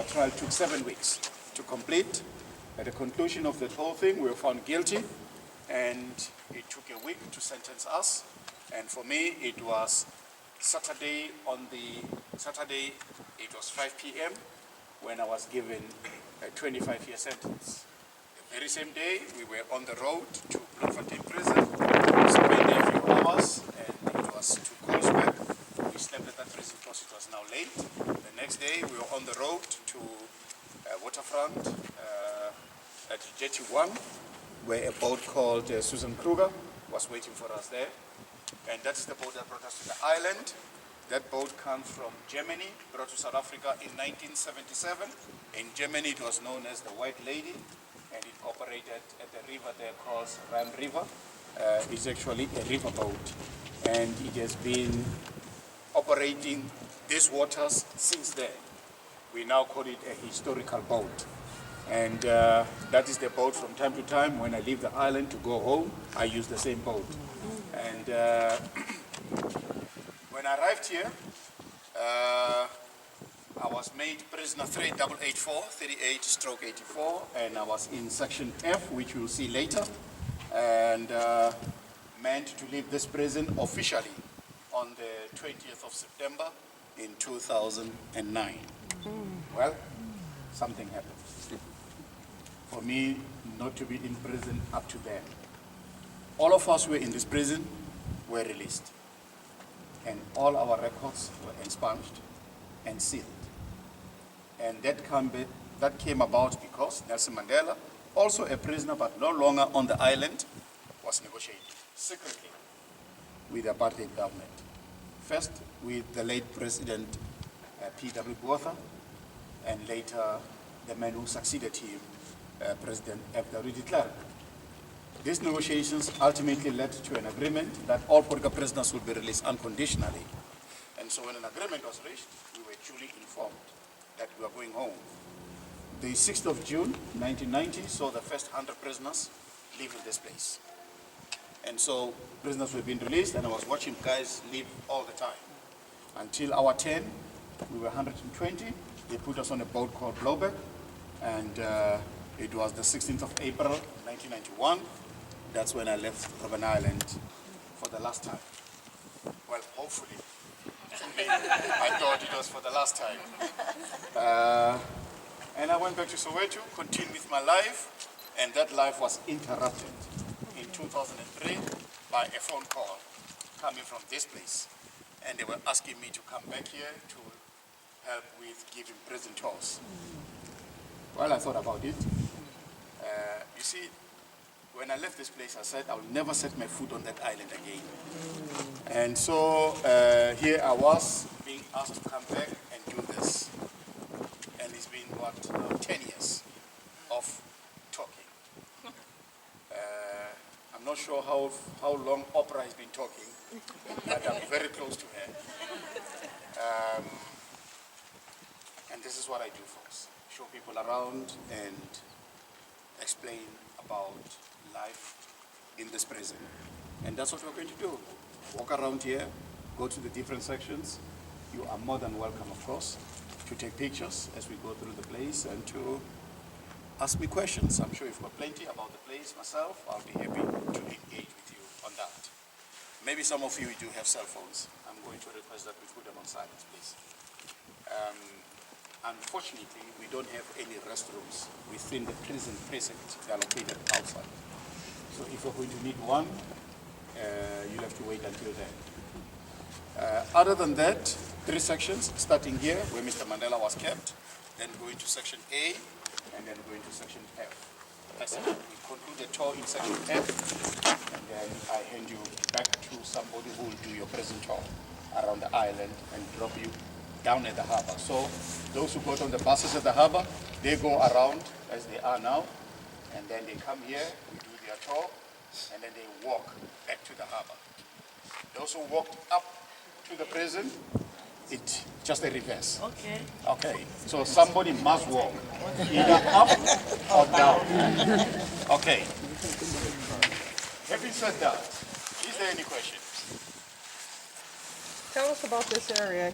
trial took 7 weeks to complete. At the conclusion of that whole thing, we were found guilty, and it took a week to sentence us. And for me, it was Saturday. It was 5 p.m. when I was given a 25-year sentence. The very same day, we were on the road to Bloemfontein prison. We spent there a few hours, and it was to Colesberg. We slept at that prison because it was now late. The next day, we were on the road to Waterfront at Jetty 1, where a boat called Susan Kruger was waiting for us there. And that's the boat that brought us to the island. That boat comes from Germany, brought to South Africa in 1977. In Germany, it was known as the White Lady, and it operated at the river there called Rhine River. It's actually a river boat, and it has been operating these waters since then. We now call it a historical boat. And that is the boat from time to time. When I leave the island to go home, I use the same boat. And when I arrived here, I was made prisoner 3884, 38/84, and I was in section F, which you'll see later, and meant to leave this prison officially on the 20th of September in 2009. Well, something happened. For me not to be in prison up to then. All of us who were in this prison were released, and all our records were expunged and sealed. And that came about because Nelson Mandela, also a prisoner but no longer on the island, was negotiating secretly with the apartheid government. First with the late President P.W. Botha, and later the man who succeeded him, President F.W. de Klerk. These negotiations ultimately led to an agreement that all political prisoners would be released unconditionally. And so when an agreement was reached, we were duly informed that we were going home. The 6th of June, 1990, saw the first 100 prisoners leaving this place. And so prisoners were being released, and I was watching guys leave all the time. Until our 10, we were 120. They put us on a boat called Bloemfontein, and it was the 16th of April, 1991. That's when I left Robben Island for the last time. Well, hopefully. I thought it was for the last time. And I went back to Soweto, continued with my life, and that life was interrupted in 2003 by a phone call coming from this place. And they were asking me to come back here to help with giving prison tours. Well, I thought about it. You see, when I left this place, I said I will never set my foot on that island again. And so here I was being asked to come back and do this. And it's been, 10 years of talking. I'm not sure how long Oprah has been talking, but I'm very close to her. And this is what I do, folks. Show people around and explain about life in this prison. And that's what we're going to do. Walk around here, go to the different sections. You are more than welcome, of course, to take pictures as we go through the place and to ask me questions. I'm sure you've got plenty about the place. Myself, I'll be happy to engage with you on that. Maybe some of you do have cell phones. I'm going to request that we put them on silence, please. Unfortunately, we don't have any restrooms within the prison precinct. They are located outside. So if you're going to need one, you'll have to wait until then. Other than that, 3 sections, starting here where Mr. Mandela was kept, then going to section A, and then going to section F. We conclude the tour in section F, and then I hand you back to somebody who will do your prison tour around the island and drop you down at the harbor. So those who got on the buses at the harbor, they go around as they are now, and then they come here, we do their tour, and then they walk back to the harbor. Those who walked up to the prison, it's just a reverse. Okay. Okay, so somebody must walk, either up or down. Okay. Having said that, is there any questions? Tell us about this area.